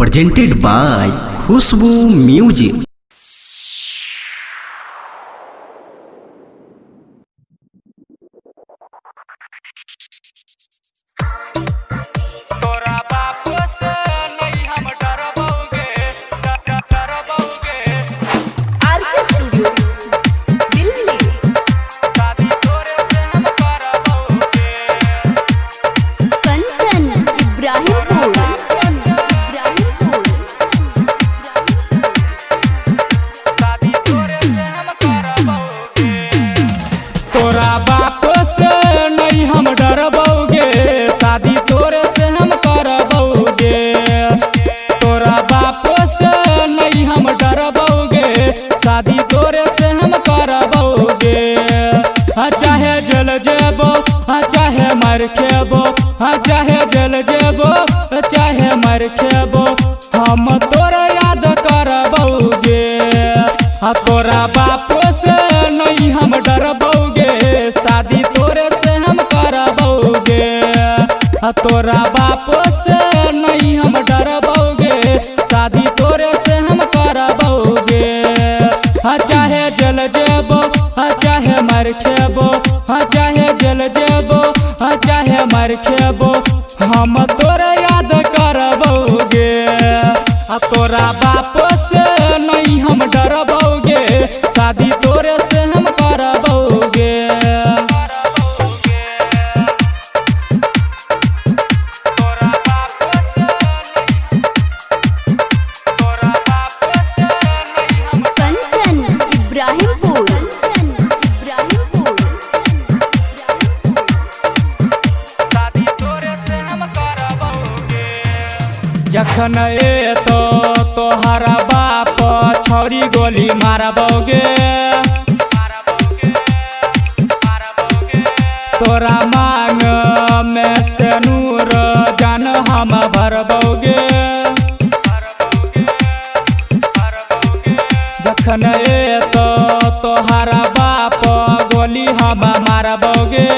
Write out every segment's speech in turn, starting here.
presented by Khushbu Music। तोरा बाप से नहीं हम डरबोगे, शादी तोरे से हम करबोगे। तोरा बाप से नहीं हम डरबोगे, शादी तोरे से हम करबोगे। चाहे जल जेबो चाहे मर खेबो, चाहे जल जेबो चाहे मर खेबो, हम तोरा याद करबोगे। तोरा बाप से नहीं हम डरबोगे, शादी तोरे से हम करबोगे। तोरा बाप से नहीं हम डरबोगे, शादी तोरे से हम करबोगे। चाहे जल जेबो चाहे मर खेबो, चाहे जल जेबो चाहे मर खेबो, हम तोरा याद करबोगे। तोरा बाप से नहीं हम डरबोगे, शादी तोरे से हम करबोगे। जखन ए तो तोहरा बाप छौरी गोली मारबोगे। तोरा मांग में से नूर जान हम भरबोगे। जखन ए तो तोहरा बाप गोली हम मारबोगे।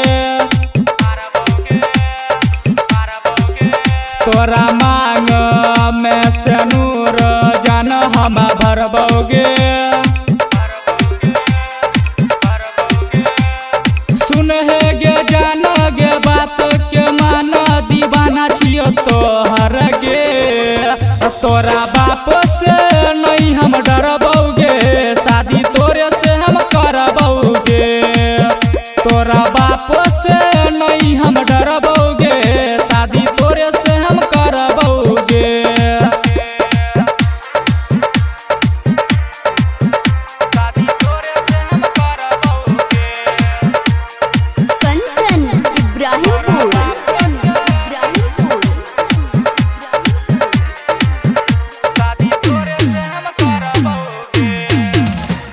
तोरा मांग में से नूर जान हम भरबोगे। सुन हे गे जान गे बात के मान, दीवाना छियो तोहर गे। तोरा बाप से नहीं हम डरबोगे, शादी तोरे से हम करबोगे। तोरा बाप से नहीं हम डरबोगे, शादी तोरे से हम करबोगे।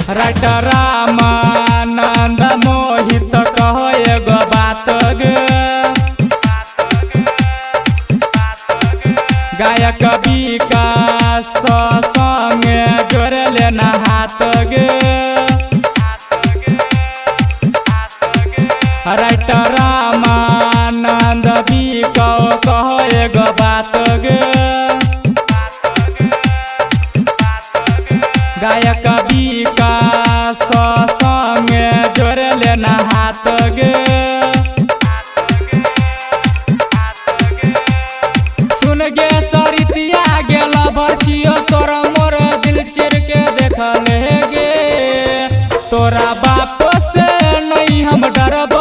राइटर रामानंद मोहित कहो एगो बात गे। गायक विकास संगे जोड़ लेना हाथ गे। राइटर रामानंद कहो एगो बात गे। गायक विकास संगे जोड़ लेना हाथ गे। सुन गे सरितिया गेला भरचियो, तोरा मोर दिल चिर के देख ले गे। तोरा बाप से नहीं हम डरब